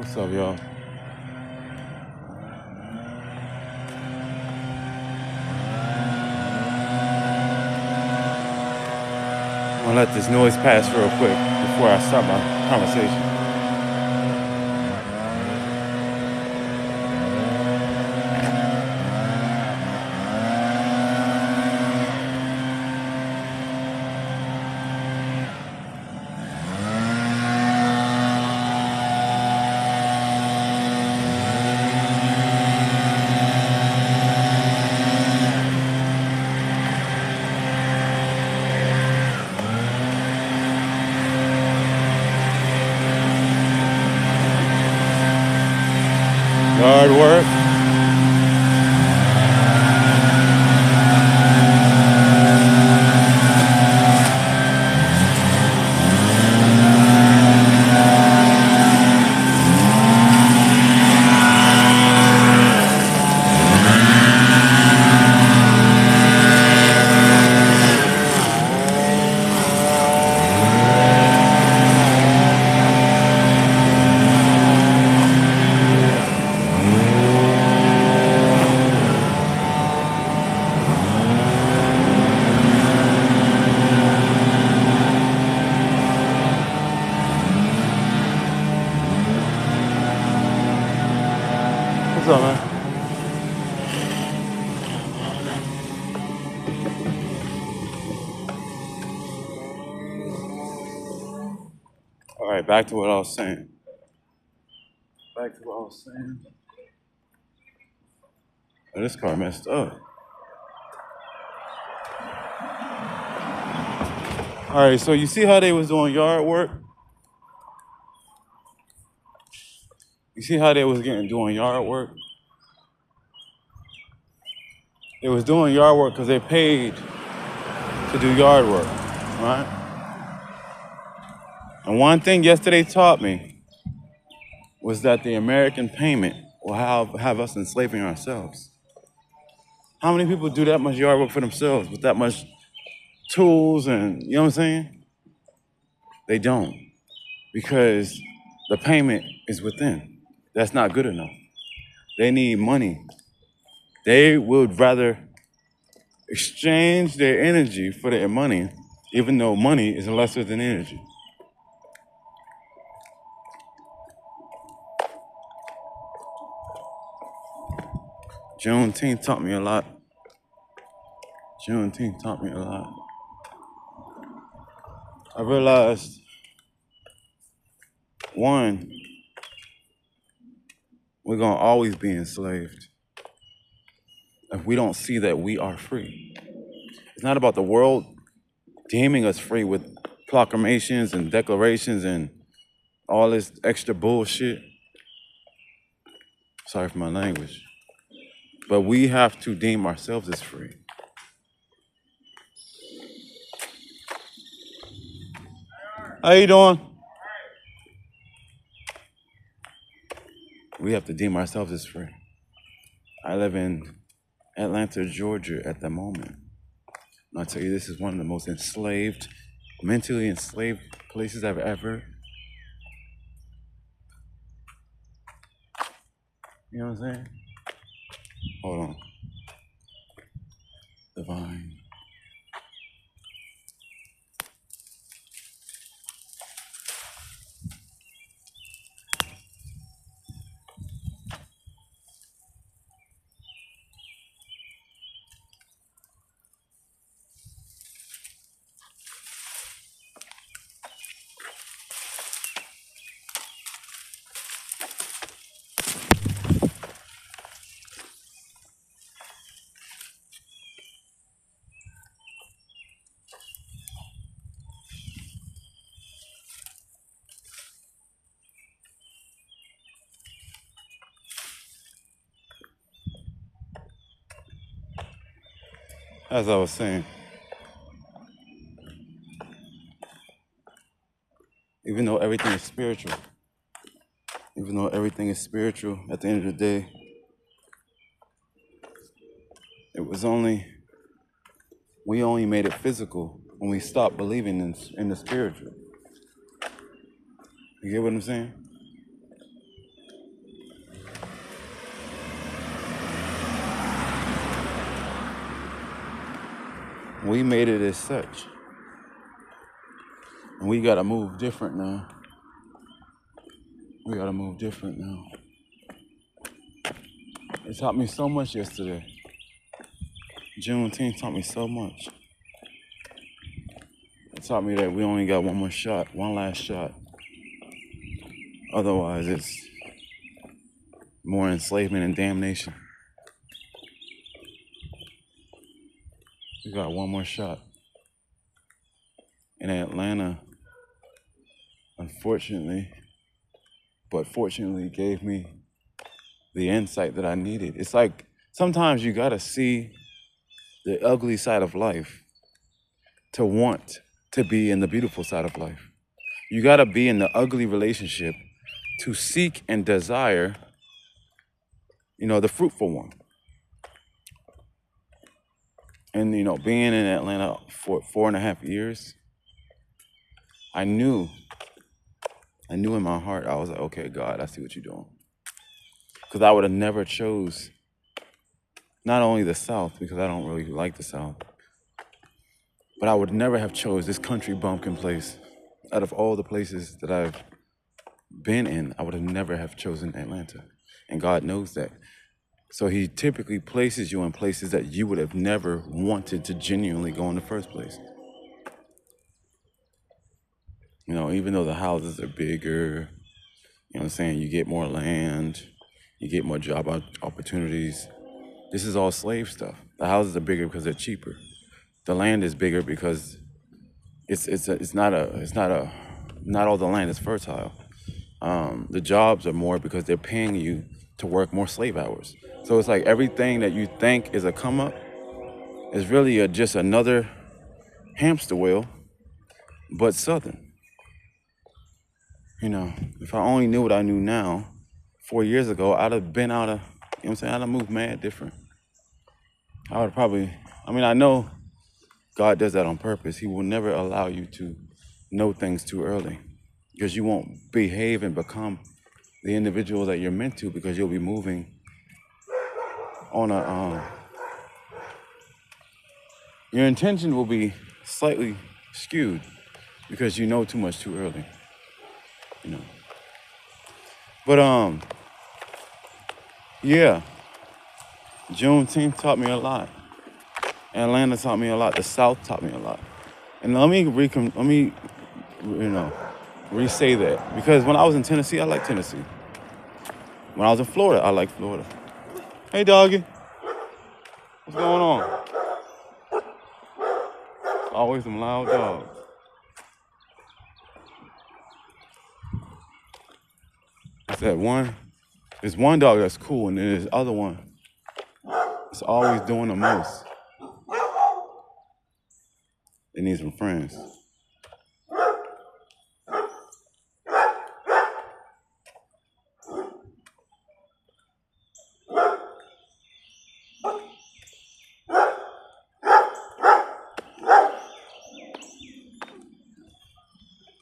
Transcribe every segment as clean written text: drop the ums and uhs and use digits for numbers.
What's up, y'all? I'm gonna let this noise pass real quick before I start my conversation. Yard work. What's up, man? All right, back to what I was saying. Oh, this car messed up. All right, so you see how they was doing yard work? You see how they was doing yard work? They was doing yard work because they paid to do yard work, right? And one thing yesterday taught me was that the American payment will have us enslaving ourselves. How many people do that much yard work for themselves with that much tools and, you know what I'm saying? They don't, because the payment is within. That's not good enough. They need money. They would rather exchange their energy for their money, even though money is lesser than energy. Juneteenth taught me a lot. I realized, one, we're gonna always be enslaved if we don't see that we are free. It's not about the world deeming us free with proclamations and declarations and all this extra bullshit. Sorry for my language. But we have to deem ourselves as free. How you doing? We have to deem ourselves as free. I live in Atlanta, Georgia at the moment. And I'll tell you, this is one of the most enslaved, mentally enslaved places I've ever. You know what I'm saying? Hold on. Divine. As I was saying, even though everything is spiritual, at the end of the day, we only made it physical when we stopped believing in the spiritual. You get what I'm saying? We made it as such. And we gotta move different now. We gotta move different now. It taught me so much yesterday. Juneteenth taught me so much. It taught me that we only got one more shot, one last shot. Otherwise, it's more enslavement and damnation. We got one more shot. In Atlanta, unfortunately, but fortunately gave me the insight that I needed. It's like sometimes you gotta see the ugly side of life to want to be in the beautiful side of life. You gotta be in the ugly relationship to seek and desire, the fruitful one. And, being in Atlanta for 4.5 years, I knew in my heart, I was like, okay, God, I see what you're doing. Because I would have never chose not only the South, because I don't really like the South, but I would never have chose this country bumpkin place. Out of all the places that I've been in, I would have never have chosen Atlanta. And God knows that. So he typically places you in places that you would have never wanted to genuinely go in the first place. Even though the houses are bigger, what I'm saying, you get more land, you get more job opportunities. This is all slave stuff. The houses are bigger because they're cheaper. The land is bigger because not all the land is fertile. The jobs are more because they're paying you to work more slave hours. So it's like everything that you think is a come up is really just another hamster wheel, but Southern. If I only knew what I knew now, 4 years ago, I'd have been out of, I'd have moved mad different. I would probably, I know God does that on purpose. He will never allow you to know things too early because you won't behave and become the individual that you're meant to, because you'll be moving on your intention will be slightly skewed because you know too much too early. But yeah, Juneteenth taught me a lot. Atlanta taught me a lot. The South taught me a lot. And let me re-say that, because when I was in Tennessee, I liked Tennessee. When I was in Florida, I liked Florida. Hey, doggy, what's going on? Always some loud dogs. There's one dog that's cool, and then there's the other one that's always doing the most. They need some friends.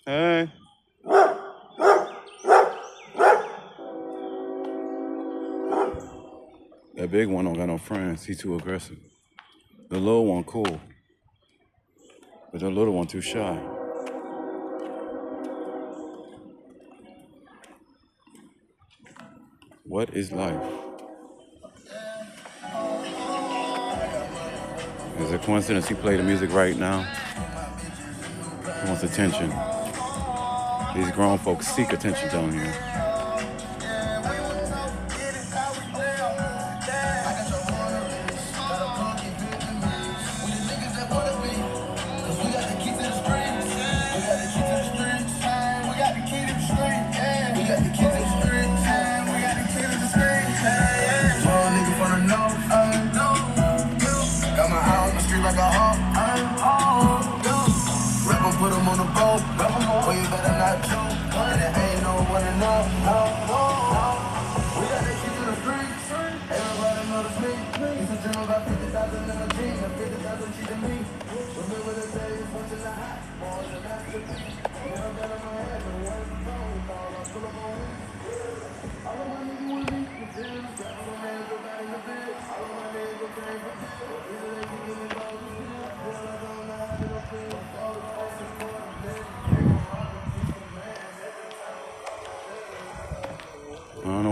Hey. That big one don't got no friends. He's too aggressive. The little one cool, but the little one too shy. What is life? Is it a coincidence he played the music right now? He wants attention. These grown folks seek attention down here.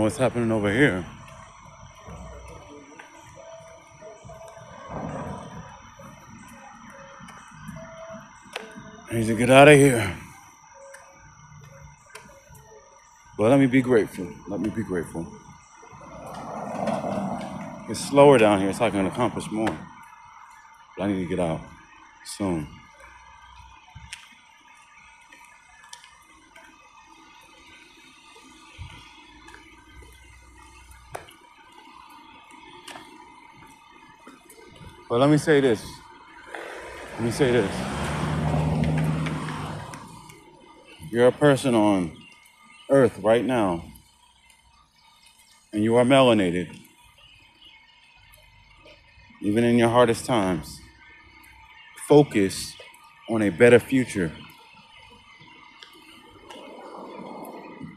what's happening over here. I need to get out of here. But let me be grateful. Let me be grateful. It's slower down here so I can accomplish more. But I need to get out soon. But let me say this. Let me say this. You're a person on Earth right now, and you are melanated, even in your hardest times. Focus on a better future.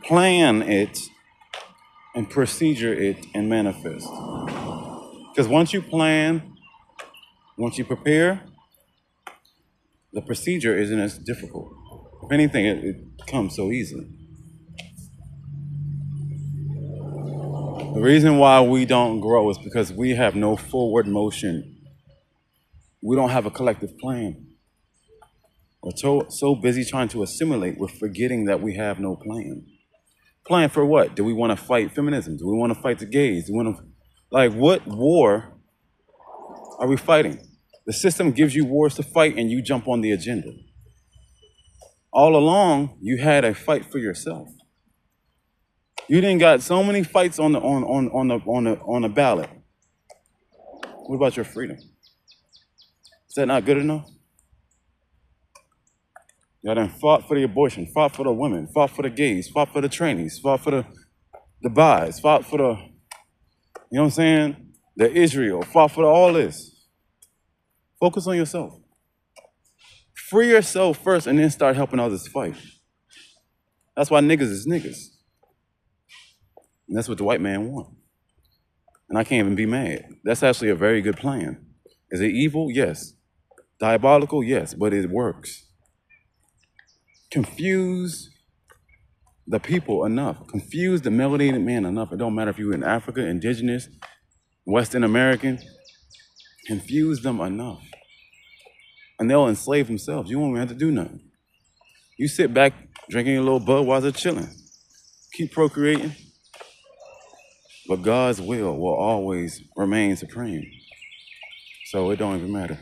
Plan it and procedure it and manifest. Because once you plan, once you prepare, the procedure isn't as difficult. If anything, it comes so easily. The reason why we don't grow is because we have no forward motion. We don't have a collective plan. We're so busy trying to assimilate, we're forgetting that we have no plan. Plan for what? Do we want to fight feminism? Do we want to fight the gays? Do we want to, like, what war are we fighting? The system gives you wars to fight and you jump on the agenda. All along, you had a fight for yourself. You didn't got so many fights on the ballot. What about your freedom? Is that not good enough? Y'all done fought for the abortion, fought for the women, fought for the gays, fought for the trainees, fought for the buys, fought for the, you know what I'm saying? The Israel, fought for all this. Focus on yourself. Free yourself first and then start helping others fight. That's why niggas is niggas. And that's what the white man want. And I can't even be mad. That's actually a very good plan. Is it evil? Yes. Diabolical? Yes, but it works. Confuse the people enough. Confuse the melanated man enough. It don't matter if you're in Africa, indigenous, Western American. Confuse them enough. And they'll enslave themselves. You won't even have to do nothing. You sit back drinking a little Budweiser, chilling. Keep procreating. But God's will always remain supreme. So it don't even matter.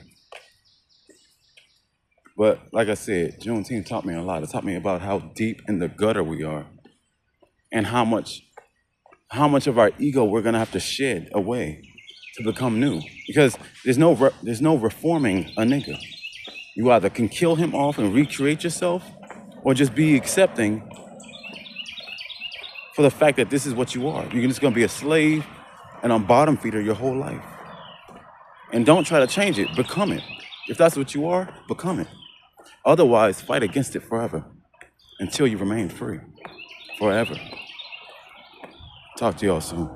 But like I said, Juneteenth taught me a lot. It taught me about how deep in the gutter we are and how much of our ego we're going to have to shed away to become new. Because there's no reforming a nigga. You either can kill him off and recreate yourself or just be accepting for the fact that this is what you are. You're just going to be a slave and a bottom feeder your whole life. And don't try to change it. Become it. If that's what you are, become it. Otherwise, fight against it forever until you remain free. Forever. Talk to y'all soon.